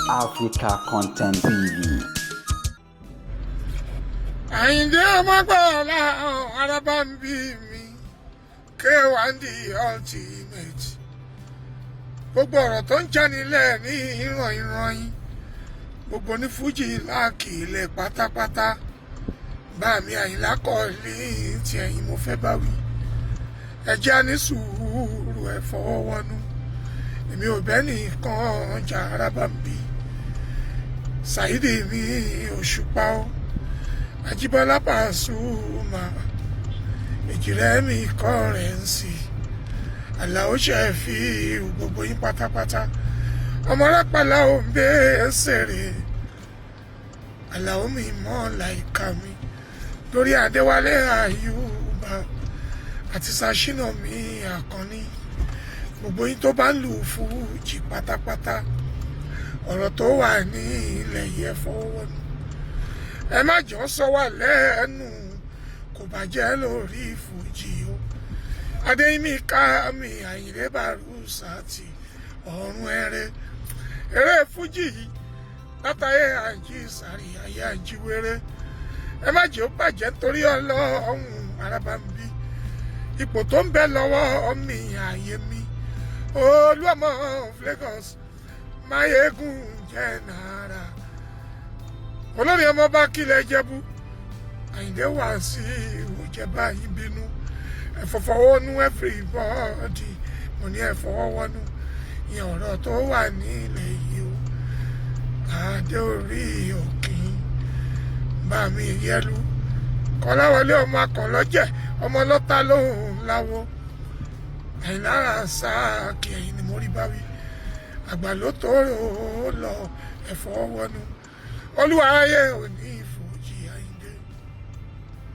Africa Content TV. Àyìndé ọmọgbọ́ọ̀lá araba ń bí mi K1 the ultimate. Gbogbo ọ̀rọ̀ tó ń jánilẹ̀ ní ìran yín, gbogbo ní fújì láàkì ilẹ̀ pátápátá. Bá mi Àyìnlá Kọ́lí tí ẹ̀yin mo fẹ́ bá wí. Ẹ jẹ́ á ní sùúrù, ẹ fọwọ́ wọnú. Èmi ò bẹ́ nìkan jà araba ń bí. Saidi mi Òṣùpá o. Ajíbọ́lá Pasuma, Èjìrẹ́ mi Currency, Àlàó Ṣẹ̀fíù, gbogbo yín pátápátá. Ọmọ Rápálá ò ń bẹ́ ṣeré, Àlàó mi mọ́ láìka mi, lórí Adéwálé Àyùbá àti Ṣàṣínà mi Àkànní. Gbogbo yín tó bá ń lù fújì pátápátá, ọ̀rọ̀ tó wà ní ilẹ̀ yìí ẹ fọwọ́ wọnú. Ẹ má jọ sọ wà lẹ́nu, kò bàjẹ́ lórí fújì o. Adéyínká mi Àyìndé Bàrúsàtì ọ̀run ẹrẹ. Eré fújì yìí látàyè Àjíṣàrí ayé Àjíwéré. Ẹ má jẹ́ ó bàjẹ́ torí Ọlọ́run araba ń bí. Ipò tó ń bẹ lọ́wọ́ mi ààyè mi. Olúọmọ of Lagos, Máyégún jẹ́ náírà. Olórí ọmọ bá kílẹ̀ Jẹ́bú, Àyìndé Wàsíù ìjẹba yìí bínú. Ẹ̀fọ̀fọ̀wọ́nú everybody, mo ní ẹ̀fọ̀wọ́wọ́nú. Ìyẹn ọ̀rọ̀ tó wà nílẹ̀ yìí o. Adé orí òkín, bá mi Yẹlú. Kọ́láwọlé ọmọ Akànlọ́jẹ̀, ọmọ lọ́ta lóhùn láwo. Àyìnlá Rásáàkì ẹ̀yìn ni mo rí bá wí. Àgbà ló tó lọ ẹ̀fọ̀wọ́wọ́nú. Olúwa ayé ò ní